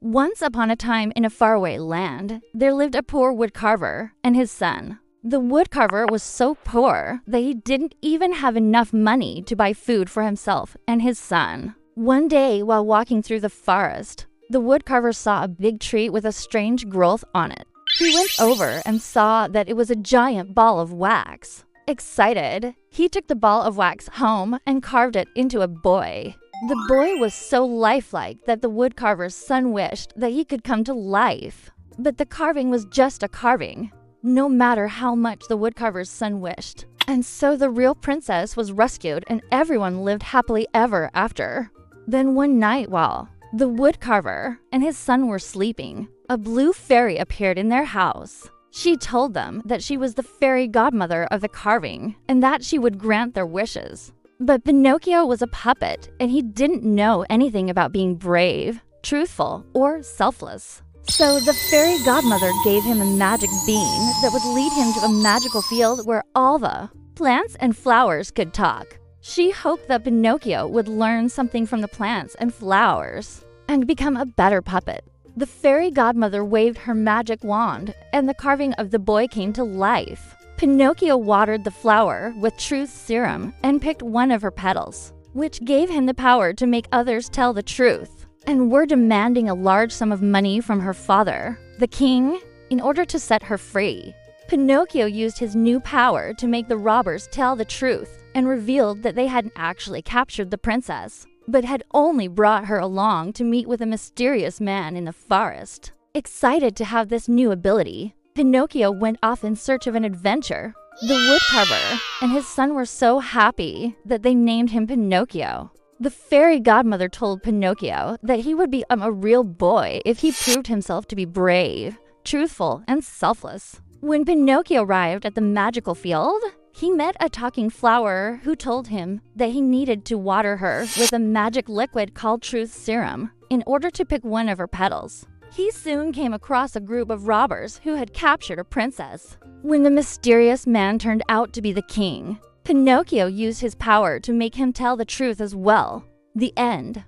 Once upon a time in a faraway land, there lived a poor woodcarver and his son. The woodcarver was so poor that he didn't even have enough money to buy food for himself and his son. One day, while walking through the forest, the woodcarver saw a big tree with a strange growth on it. He went over and saw that it was a giant ball of wax. Excited, he took the ball of wax home and carved it into a boy. The boy was so lifelike that the woodcarver's son wished that he could come to life. But the carving was just a carving, no matter how much the woodcarver's son wished. And so the real princess was rescued and everyone lived happily ever after. Then one night while the woodcarver and his son were sleeping, a blue fairy appeared in their house. She told them that she was the fairy godmother of the carving and that she would grant their wishes. But Pinocchio was a puppet and he didn't know anything about being brave, truthful, or selfless. So the fairy godmother gave him a magic bean that would lead him to a magical field where all the plants and flowers could talk. She hoped that Pinocchio would learn something from the plants and flowers and become a better puppet. The fairy godmother waved her magic wand and the carving of the boy came to life. Pinocchio watered the flower with truth serum and picked one of her petals, which gave him the power to make others tell the truth, and were demanding a large sum of money from her father, the king, in order to set her free. Pinocchio used his new power to make the robbers tell the truth and revealed that they hadn't actually captured the princess, but had only brought her along to meet with a mysterious man in the forest. Excited to have this new ability, Pinocchio went off in search of an adventure. The woodcarver and his son were so happy that they named him Pinocchio. The fairy godmother told Pinocchio that he would become a real boy if he proved himself to be brave, truthful, and selfless. When Pinocchio arrived at the magical field, he met a talking flower who told him that he needed to water her with a magic liquid called truth serum in order to pick one of her petals. He soon came across a group of robbers who had captured a princess. When the mysterious man turned out to be the king, Pinocchio used his power to make him tell the truth as well. The end.